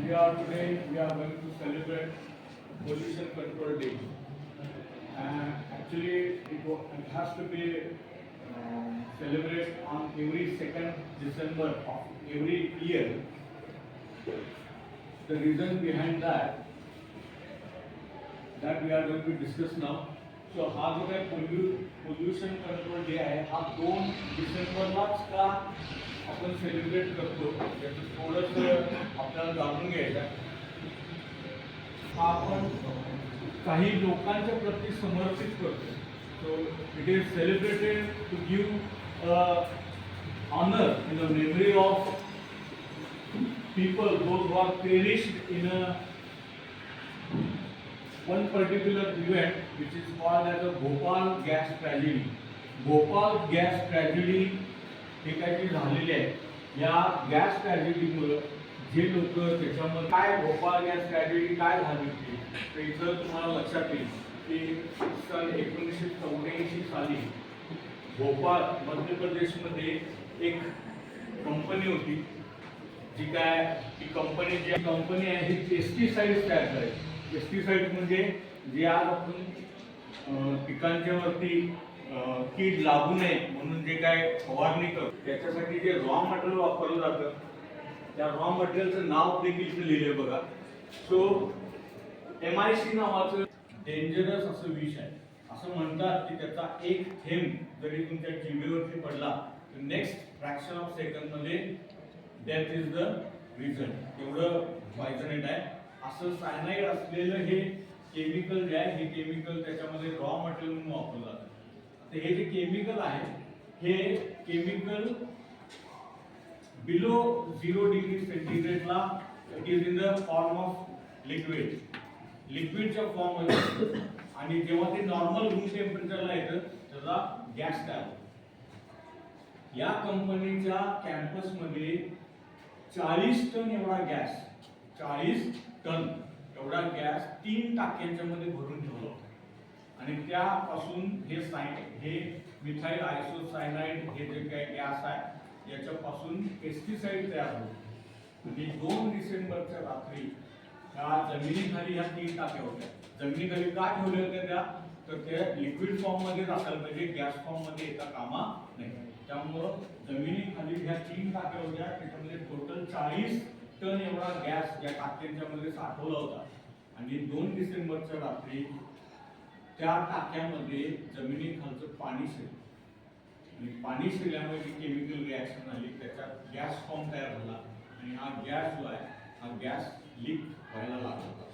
We are going to celebrate Pollution Control Day. Actually, it has to be celebrated on every second December of every year. The reason behind that we are going to discuss now. So हा जो काय pollution control day आहे हा 2 डिसेंबरलाच का आपण celebrate करतो याचं थोडंसं आपल्याला जाणून घ्यायचं. हा आपण काही लोकांच्या प्रती समर्पित करतो. So it is celebrated to give honour in the memory of people those who are perished in one particular event which is called as a Bhopal gas tragedy. Bhopal gas tragedy हे काय जे झालेले आहे या gas ट्रॅजेडीमुळे जे लोक त्याच्यामध्ये काय भोपाळ गॅस ट्रॅजेडी काय झाली होती तर इथं तुम्हाला लक्षात येईल की सन 1984 साली भोपाळ मध्य प्रदेशमध्ये एक कंपनी होती जी काय ती कंपनी आहे ही पेस्टिसाइड्स तयार करायची. पेस्टिसाइड म्हणजे जे आज आपण पिकांच्या वरती कीड लागू नये म्हणून जे काय फवारणी करतो त्याच्यासाठी जे रॉ मटेरियल वापरलं जातं त्या रॉ मटेरियलचं नाव देखील इथे लिहिलंय बघा. सो MIC नावाचं डेंजरस असं विष आहे. असं म्हणतात की त्याचा एक थेंब जरी तुमच्या जिभेवरती पडला तर नेक्स्ट फ्रॅक्शन ऑफ सेकंड मध्ये डेथ इज द रिझल्ट. एवढं पॉयझनेट आहे. असं सायनाइड असलेलं हे केमिकल जे आहे हे केमिकल त्याच्यामध्ये रॉ मटेरियल म्हणून वापरलं जातं. तर हे जे केमिकल आहे हे केमिकल बिलो 0 डिग्री सेंटीग्रेडला it is in the form of लिक्विडच्या फॉर्म मध्ये आणि जेव्हा ते नॉर्मल रूम टेम्परेचरला येतं त्याचा गॅस तयार होतो. या कंपनीच्या कॅम्पस मध्ये 40 टन एवढा गॅस 40 टन एवढा गॅस 3 टाक्यांच्या मध्ये भरून ठेवला होता आणि त्यापासून हे मिथाइल आयसोसायनाइड हे जे काही गॅस आहे याच्यापासून पेस्टिसाइड तयार होतो. आणि 2 डिसेंबरच्या रात्री त्या जमिनीखाली ह्या 3 टाक्या होत्या. जमिनीखाली का ठेवल्या होत्या त्या तर त्या लिक्विड फॉर्म मध्ये असायला पाहिजे गॅस फॉर्म मध्ये येता कामा नाही. त्यामुळं जमिनीखाली ह्या 3 टाक्या होत्या त्याच्यामध्ये टोटल 40 टन एवढा गॅस या टाक्यांच्या मध्ये साठवला होता. आणि 2 डिसेंबरच्या रात्री त्या टाक्यामध्ये जमिनीखालचं पाणी शिरलं आणि पाणी शिरल्यामुळे जी केमिकल रिॲक्शन झाली त्याच्यात गॅस फॉर्म तयार झाला आणि हा गॅस जो आहे हा गॅस लीक व्हायला लागला होता.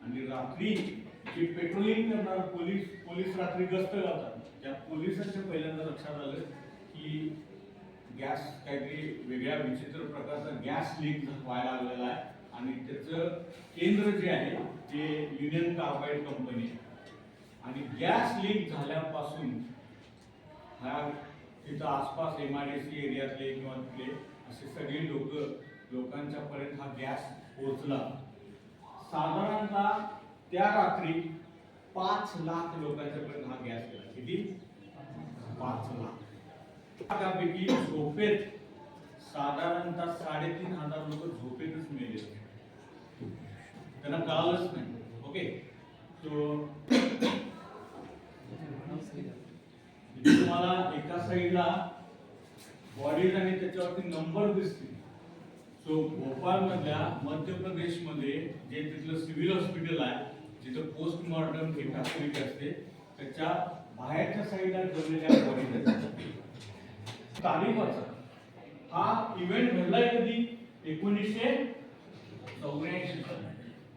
आणि रात्री जे पेट्रोलिंग करणारे पोलीस रात्री गस्त घालतात त्या पोलिसांच्या पहिल्यांदा लक्षात आलं की गॅस काहीतरी वेगळ्या विचित्र प्रकारचा गॅस लीक व्हायला लागलेला आहे. आणि त्याचं केंद्र जे आहे ते युनियन कार्बाइड कंपनी आणि गॅस लीक झाल्यापासून हा तिथं आसपास MIDC एरियातले किंवा तिथले असे सगळे लोकांच्या पर्यंत हा गॅस पोहोचला. साधारणतः त्या रात्री 5 लाख लोकांच्या पर्यंत हा गॅस गेला. किती? 5 लाख. त्यापैकी झोपेत साधारणतः 3,500 लोक झोपेतच मेले. त्यांना कळालंच नाही. ओके. सो तुम्हाला एका साईडला बॉडीज आणि त्याच्यावरती नंबर दिसतील. सो भोपाळ मधल्या मध्य प्रदेश मध्ये जे तिथलं सिव्हिल हॉस्पिटल आहे जिथं पोस्टमॉर्टम ही फॅसिलिटी असते त्याच्या बाहेरच्या साईडला ठेवलेल्या बॉडीज आहेत. तारीखचा हा इव्हेंट घडलाय कधी 1984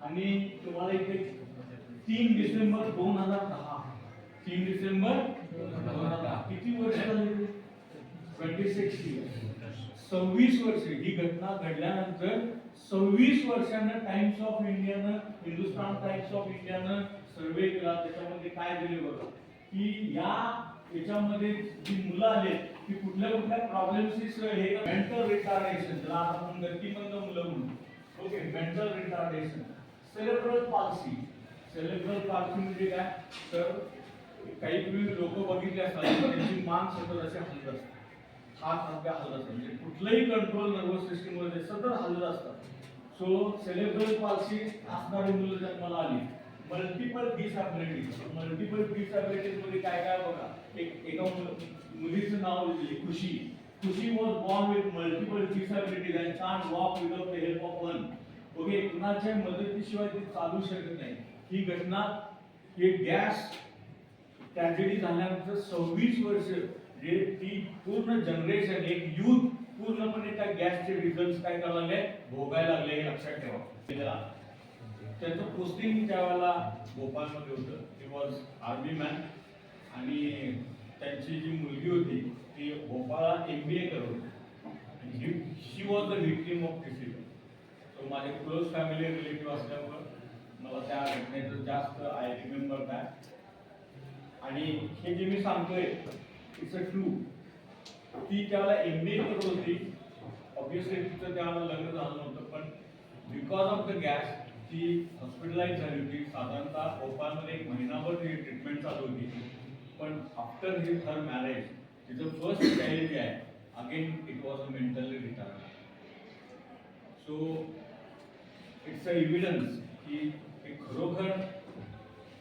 आणि तुम्हाला इथे 3 डिसेंबर 2010 3 डिसेंबर 2010 किती वर्ष झाली? 26 इयर्स. 26 वर्ष ही घटना घडल्यानंतर 26 वर्षांना टाइम्स ऑफ इंडियानं हिंदुस्तान टाइम्स ऑफ इंडियानं सर्वे केला. त्याच्यामध्ये काय दिले बघा की याच्यामध्ये जी मुलं आले की कुठल्या प्रॉब्लेम्स हे मेंटल रिटार्डेशन ज्याला आपण गतिमंद मुलं म्हणतो. Okay. Mental retardation, cerebral palsy. Cerebral palsy म्हणजे काय तर काही तुम्ही लोक बघितले असतात त्यांची मान सतत असे हलत असते, हात आपल्या हलत असतात म्हणजे कुठलंही कंट्रोल नर्वस सिस्टीम मध्ये सतत हलत असतात. सो सेरेब्रल पॉल्सी असणारी मुलं जन्माला आली, मल्टिपल डिसॅबिलिटीज मध्ये काय काय बघा, एका मुलीचं नाव लिहिली Khushi. Khushi was born with multiple disabilities and can't walk without the help of one. Okay, कुणाच्या मदतीशिवाय ती चालू शकत नाही. ही घटना, हे गॅस ट्रॅजेडी झाल्यानंतर 26 वर्ष जे ती पूर्ण जनरेशन, एक युथ पूर्णपणे त्या गॅसचे रिझल्ट काय करायला लागले, भोगायला लागले. हे लक्षात ठेवा. त्याचं पोस्टिंग त्यावेळेला भोपाळमध्ये होतं. He was army man. आणि त्यांची जी मुलगी होती ती भोपाळला MBA करत होती. आणि she was the victim of disease. So माझे क्लोज फॅमिली रिलेटिव्ह असल्यामुळं मला त्या घटनेचं जास्त आय रिमेंबर दॅट. आणि हे जे मी सांगतोय इट्स अ ट्रू. ती त्यावेळेला MBA करत होती. ऑब्विसली तिचं त्यावेळेला लग्न झालं नव्हतं, पण बिकॉज ऑफ द गॅस ती हॉस्पिटलाइज झाली होती. साधारणतः भोपाळमध्ये 1 महिनाभर ती ट्रीटमेंट चालू होती. पण आफ्टर हर मॅरेज तिचं फर्स्ट चाइल्ड जे आहे, again it was a mentally retard. So it's a evidence की हे खरोखर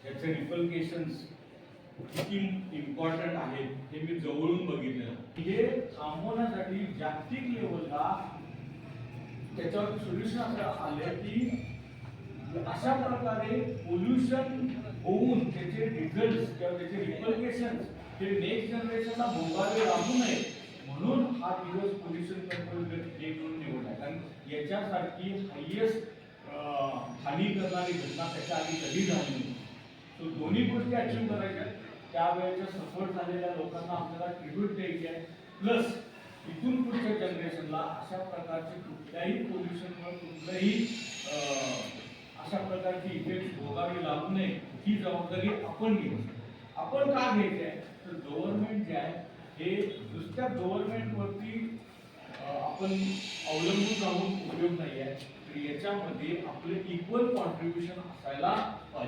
त्याचे रिपल्केशन्स किती इम्पॉर्टंट आहेत हे मी जवळून बघितलं. हे थांबवण्यासाठी जागतिक लेवलला त्याच्यावर सोल्युशन असं आले की अशा प्रकारे पोल्युशन होऊन त्याचे रिझल्ट किंवा त्याचे रिपल्केशन्स हे नेक्स्ट जनरेशनला भोगावे लागू नये म्हणून हा दिवस पोल्युशन कंट्रोल डे म्हणून निवडला. कारण याच्यासारखी हायएस्ट हानी करणारी घटना त्याच्या आधी कधी झाली नाही. तो दोन्ही गोष्टी अचीव करायच्या. त्यावेळेच्या सफर झालेल्या लोकांना आपल्याला ट्रिब्यूट द्यायची आहे, प्लस इथून पुढच्या जनरेशनला अशा प्रकारचे कुठल्याही पोल्युशनमुळे कुठल्याही अशा प्रकारची इफेक्ट भोगावी लागू नये ही जबाबदारी आपण घेऊ. आपण का घ्यायची आहे तर गव्हर्नमेंट जे आहे हे नुसत्या गव्हर्नमेंटवरती आपण अवलंबून राहून उपयोग नाही आहे. तर याच्यामध्ये आपले इक्वल कॉन्ट्रीब्युशन असायला पाहिजे.